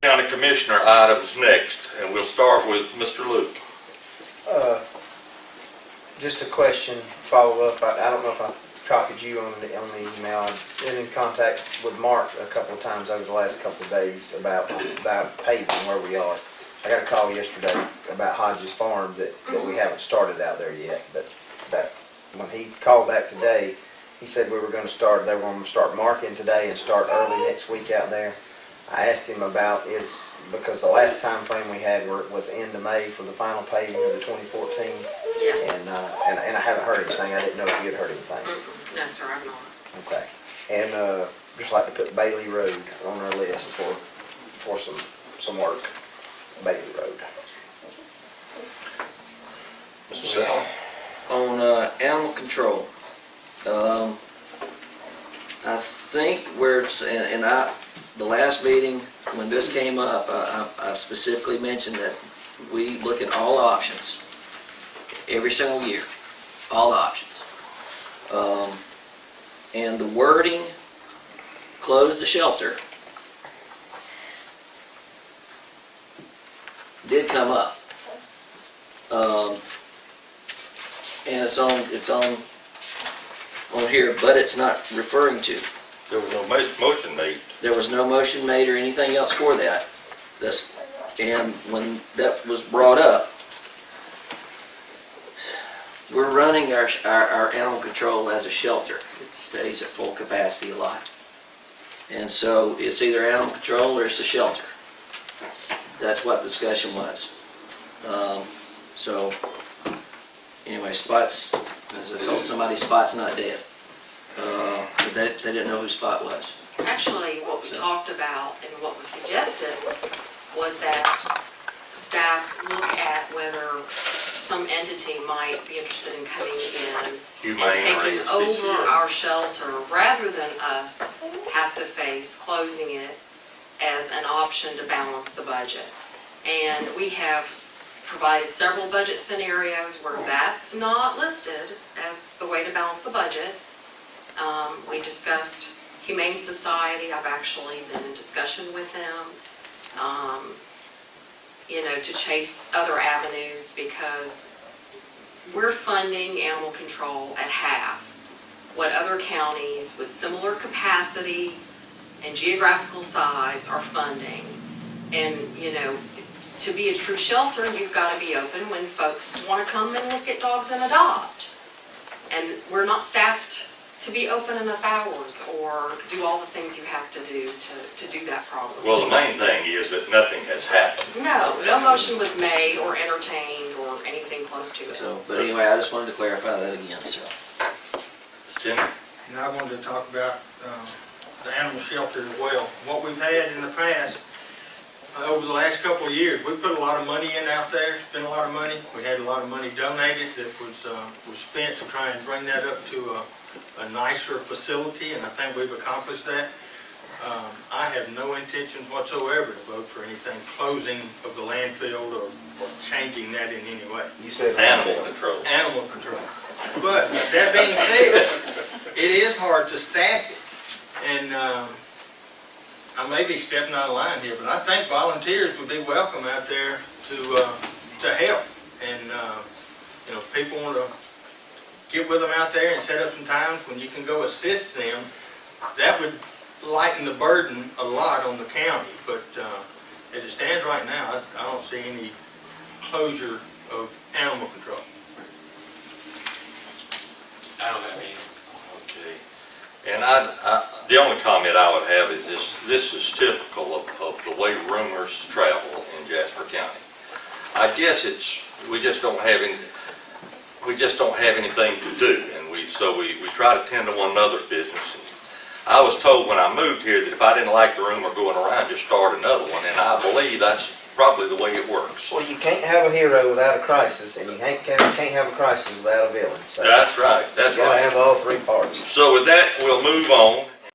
County Commissioner items next, and we'll start with Mr. Luke. Just a question, follow up. I don't know if I copied you on the email. I've been in contact with Mark a couple of times over the last couple of days about paving where we are. I got a call yesterday about Hodges Farm that we haven't started out there yet, but that when he called back today, he said they were going to start marking today and start early next week out there. I asked him about because the last time frame we had was end of May for the final paving of the 2014. Yeah. And I haven't heard anything. I didn't know if you had heard anything. No, sir, I've not. Okay. And just like to put Bailey Road on our list for some work. Bailey Road. Mr. Sal. On animal control, I think the last meeting when this came up, I specifically mentioned that we look at all options every single year, all options, and the wording, close the shelter, did come up, and it's on here, but it's not referring to. There was no motion made. There was no motion made or anything else for that. And when that was brought up, we're running our animal control as a shelter. It stays at full capacity a lot. And so it's either animal control or it's a shelter. That's what the discussion was. So anyway, Spot's, as I told somebody, Spot's not dead. They didn't know who Spot was. Actually, what we talked about and what was suggested was that staff look at whether some entity might be interested in coming in and taking over our shelter rather than us have to face closing it as an option to balance the budget. And we have provided several budget scenarios where that's not listed as the way to balance the budget. We discussed Humane Society. I've actually been in discussion with them, to chase other avenues because we're funding animal control at half what other counties with similar capacity and geographical size are funding. And, to be a true shelter, you've got to be open when folks want to come and look at dogs and adopt. And we're not staffed to be open enough hours or do all the things you have to do to do that problem. Well, the main thing is that nothing has happened. No motion was made or entertained or anything close to it. So, but anyway, I just wanted to clarify that again. So, Ms. Jenny? And I wanted to talk about the animal shelter as well. What we've had in the past, over the last couple of years, we put a lot of money in out there, spent a lot of money. We had a lot of money donated that was spent to try and bring that up to a nicer facility, and I think we've accomplished that. I have no intention whatsoever to vote for anything closing of the landfill or changing that in any way. You said Animal control. Animal control. But that being said, it is hard to staff it. And I may be stepping out of line here, but I think volunteers would be welcome out there to help. And if people want to get with them out there and set up some times when you can go assist them, that would lighten the burden a lot on the county. But as it stands right now, I don't see any closure of animal control. I don't have any. Okay. And the only comment I would have is this is typical of the way rumors travel in Jasper County. I guess we just don't have anything to do, and so we try to tend to one another's business. I was told when I moved here that if I didn't like the rumor going around, just start another one, and I believe that's probably the way it works. Well, you can't have a hero without a crisis, and you can't have a crisis without a villain. So That's right. That's you gotta right. have all three parts. So with that, we'll move on.